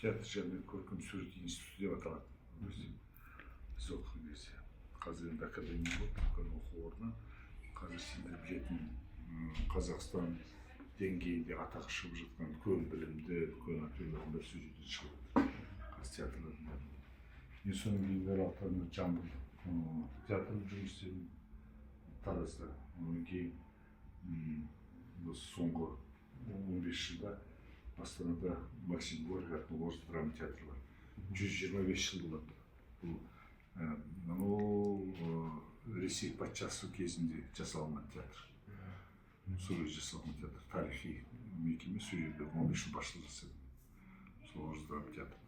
театр және көркем сурет институты деп аталады. Біз оқыған кезде. Қазір енді академия болып, үлкен оқу орны. Қазір сендер білетін Қазақстан деңгейінде атағы шығып жатқан үлкен білімді, үлкен актерлердің бәрі сол жерден шығып жатыр. Қазір театрлардың. Мен соның генералдарына Жамбыл театрының жұмыс істедім Таразда. Одан кейін соңғы 15 жылда Астанада Максим Горький атындағы орыс драма театры бар. 125 жыл болды. Бұл Ресей патшасы кезінде жасалған театр. Сол кезде жасалған театр. Тарихи мекеме сол жерде 15 жыл басшылық жасады. Сол орыс драма театрында.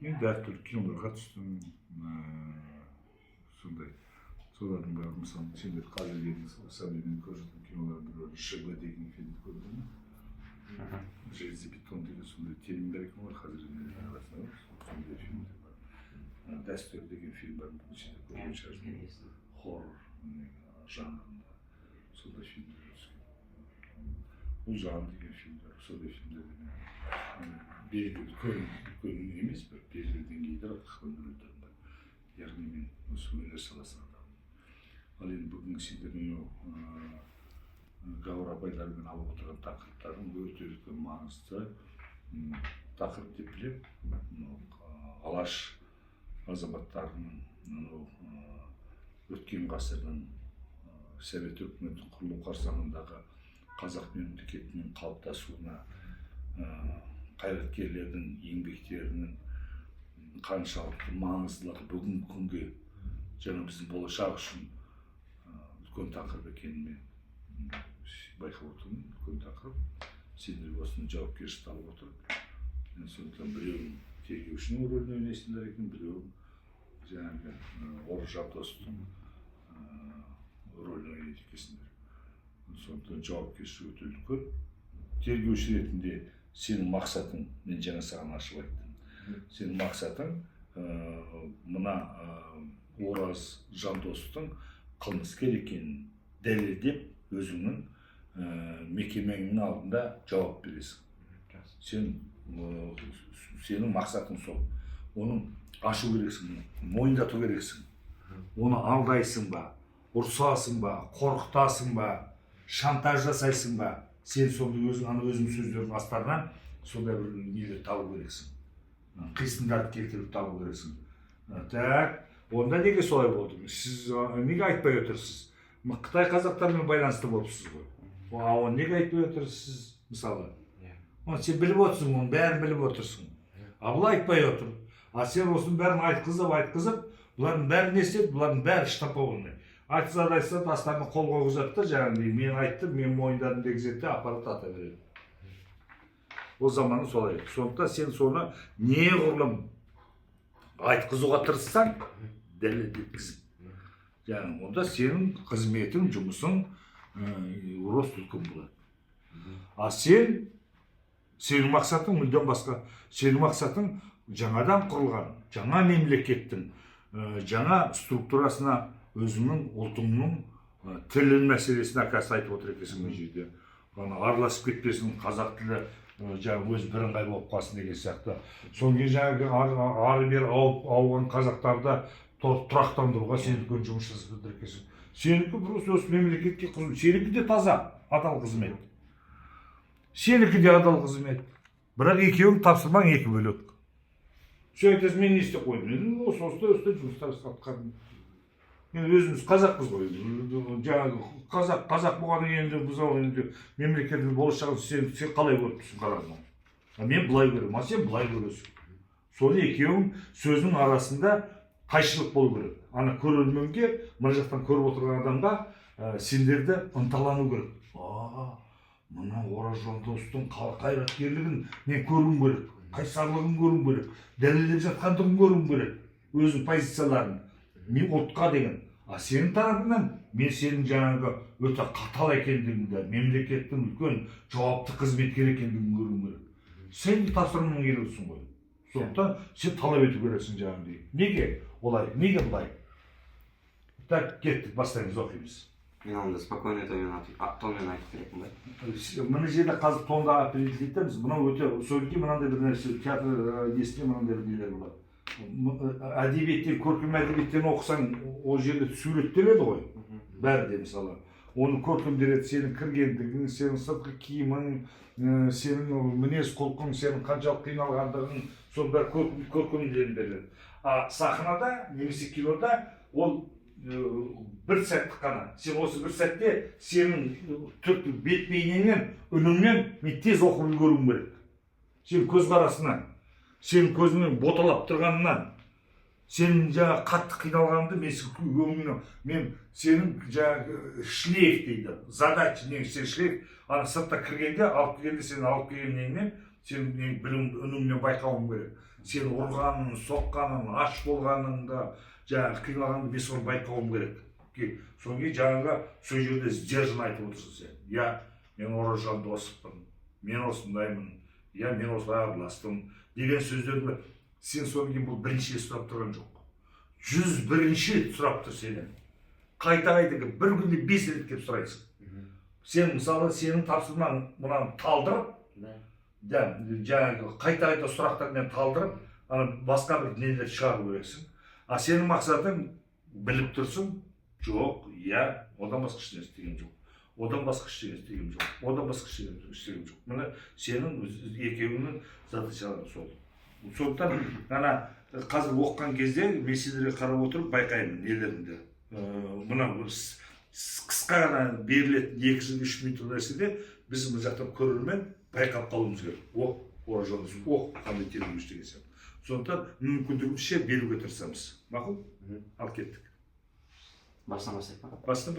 Мен әртүрлі киноларға түстім. Сондай. Солардың бәрі, мысалы, сендер қазір енді современный көріп жатқан кинолардың бірі ЖБ деген фильмді көрді ме? Железобетон деген сондай термин бар екен ғой қазір арасында. Сондай фильмдер бар. Дәстүр деген фильм бар. Сендер көрген шығарсың. Хоррор жанрында. Сондай фильмдер өскен. Бұл жағын деген фильмдер, сондай фильмдер. Белгілі үлкен емес, бір белгілі деңгейде атқарған рөлдерім бар. Яғни мен осы өнер саласына адамын. Ал енді бүгінгі сендердің Гауһар апайлармен алып отырған тақырыптардың өте үлкен маңызды тақырып деп білем. Алаш азаматтарының өткен ғасырдың Совет үкіметінің құрылу қарсаңындағы қазақ мемлекетінің қалыптасуына қайраткерлердің еңбектерінің қаншалықты маңыздылығы бүгінгі күнге жаңа біздің болашақ үшін үлкен тақырып екенін мен байқап отырмын. Үлкен тақырып. Сендер осыны жауапкершілікті алып отырып, сондықтан біреуін тергеушінің рөлін ойнайсыңдар екен, біреуін жаңағы Орыс Жандостың рөлін ойнайды екенсіңдер. Сондықтан жауапкершілік өте үлкен. Тергеуші ретінде сенің мақсатың, мен жаңа саған ашып айттым. Сенің мақсатың мына Ораз Жандостың қылмыскер екенін дәлелдеп, өзіңнің мекемеңнің алдында жауап бересің. Сенің мақсатың сол. Оның ашу керексің, мойындату керексің. Оны алдайсың ба, ұрсасың ба, қорқытасың ба, шантаж жасайсың ба? Сен сонда өзің сөздердің астарынан сондай бір нелер табу керексің. Қисындарды келтіріп табу керексің. Так, онда неге солай болды? Сіз неге айтпай отырсыз? Қытай қазақтармен байланысты болыпсыз ғой. Оны неге айтпай отырсыз, мысалы? Сен біліп отырсың, оның бәрін біліп отырсың. Бұл айтпай отыр. Сен осының бәрін айтқызып, бұлардың бәрін не істеді? Бұлардың бәрі штампованы. Айтса астарына қол қойғызады да, жаңағыдай мен айттым, мен мойындадым дегізеді, аппарат ата береді. Ол заманы солай. Сондықтан сен соны неғұрлым айтқызуға тырыссаң, дәлелдеткізіп. Яғни онда сенің қызметің, жұмысың рост үлкен болады. Сенің мақсатың мүлдем басқа. Сенің мақсатың жаңадан құрылған, жаңа мемлекеттің жаңа структурасына өзіңнің ұлтыңның тілін мәселесін әкесі айтып отыр екенсің бұл жерде. Араласып кетпесін, қазақ тілі өзі бірыңғай болып қалсын деген сияқты. Содан кейін жаңағы ары-бері ауған қазақтарды тұрақтандыруға сен үлкен жұмыс жасап отыр екенсің. Сенікі просто осы мемлекетке қызмет. Сенікі де таза, адал қызмет. Сенікі де адал қызмет. Бірақ екеуің тапсырмаң екі бөлек. Сен айтасың, мен не істеп қойдым? Осы жұмыстар атқардым. Өзіміз қазақпыз ғой. Қазақ болғаннан енді біз мемлекеттің болашағын сен қалай көріп тұрсың қарадың? Мен былай көремін, сен былай көресің. Соны екеуің сөзінің арасында қайшылық болу керек. Ана көрерменге, мына жақтан көріп отырған адамға сендерді ынталану керек. Мына Ораз Жандостың қайраткерлігін мен көруім керек, қайсарлығын көруім керек, дәлелдеп жатқандығын көруім керек, өзінің позицияларын. Мен ұлтқа деген. Сенің тарапынан мен сенің жаңағы өте қатал екендігіңді, мемлекеттің үлкен жауапты қызметкер екендігін көруім керек. Сен тапсырмаң келесің ғой. Сондықтан сен талап ету керексің жаңағыдай. Неге олай? Неге бұлай? Так, кеттік, бастаймыз, оқимыз. Мен анда спокойный тонмен айтып беремін ба? Мына жерде қазір тонда определить етеміз. Мынау өте содан кейін мынандай бір нәрсе театр несінде мынандай бір нелер болады. Әдебиеттен, көркем әдебиеттен оқысаң, ол жерде суреттеледі ғой. Бәрі де мысалы. Оны көркемдереді, сенің кіргендігің, сенің сыртқы киімің, сенің мінез құлқың, сенің қаншалық қиналғандығың, соның бәрі көркемделеді. А сахнада немесе кинода ол бір сәттік қана. Сен осы бір сәтте сенің бет бейнеңнен, үніңнен мен тез оқып үлгеруім керек. Сен көзқарасынан, сенің көзіңнен боталап тұрғанынан, сенің жаңа қатты қиналғанды мен сенің жаңа шлейф дейді. Задача не сен шлейф, ана сыртта кіргенде, алып келгенде сен алып келгеннен сен білім үніңнен байқауым керек. Сен ұрғанын, соққанын, аш болғаныңды, жаңағы қиналғанды мен соны байқауым керек. Содан кейін жаңағы сол жерде сдержан айтып отырсың сен. Я, мен Оралжан досыппын, мен осындаймын, я, мен осылай араластым деген сөздерді сен содан кейін бұл бірінші сұрап тұрған жоқ. 101-ші сұрап тұр сенен. Қайта бір күнде 5 рет келіп сұрайсың. Сен мысалы сенің тапсырмаң мынаны талдырып, жаңағы қайта сұрақтармен талдырып, басқа бір нелер шығару керексің. А сенің мақсатың біліп тұрсың, жоқ, я, одан басқа ештеңе істеген жоқ. Одан басқа ештеңе істеген жоқ. Одан басқа ештеңе істеген жоқ. Міне сенің екеуіңнің задачалары сол. Сондықтан ана қазір оқыған кезде мен сендерге қарап отырып байқаймын нелеріңді. Мына қысқа ғана берілетін 2-3 минуттық нәрседе біз мына жақтан көрермен байқап қалуымыз керек. Оралжан, қандай термин деген сияқты. Сондықтан мүмкіндігімізше беруге тырысамыз. Мақұл? Ал кеттік. Бастан бастайық па? Бастан.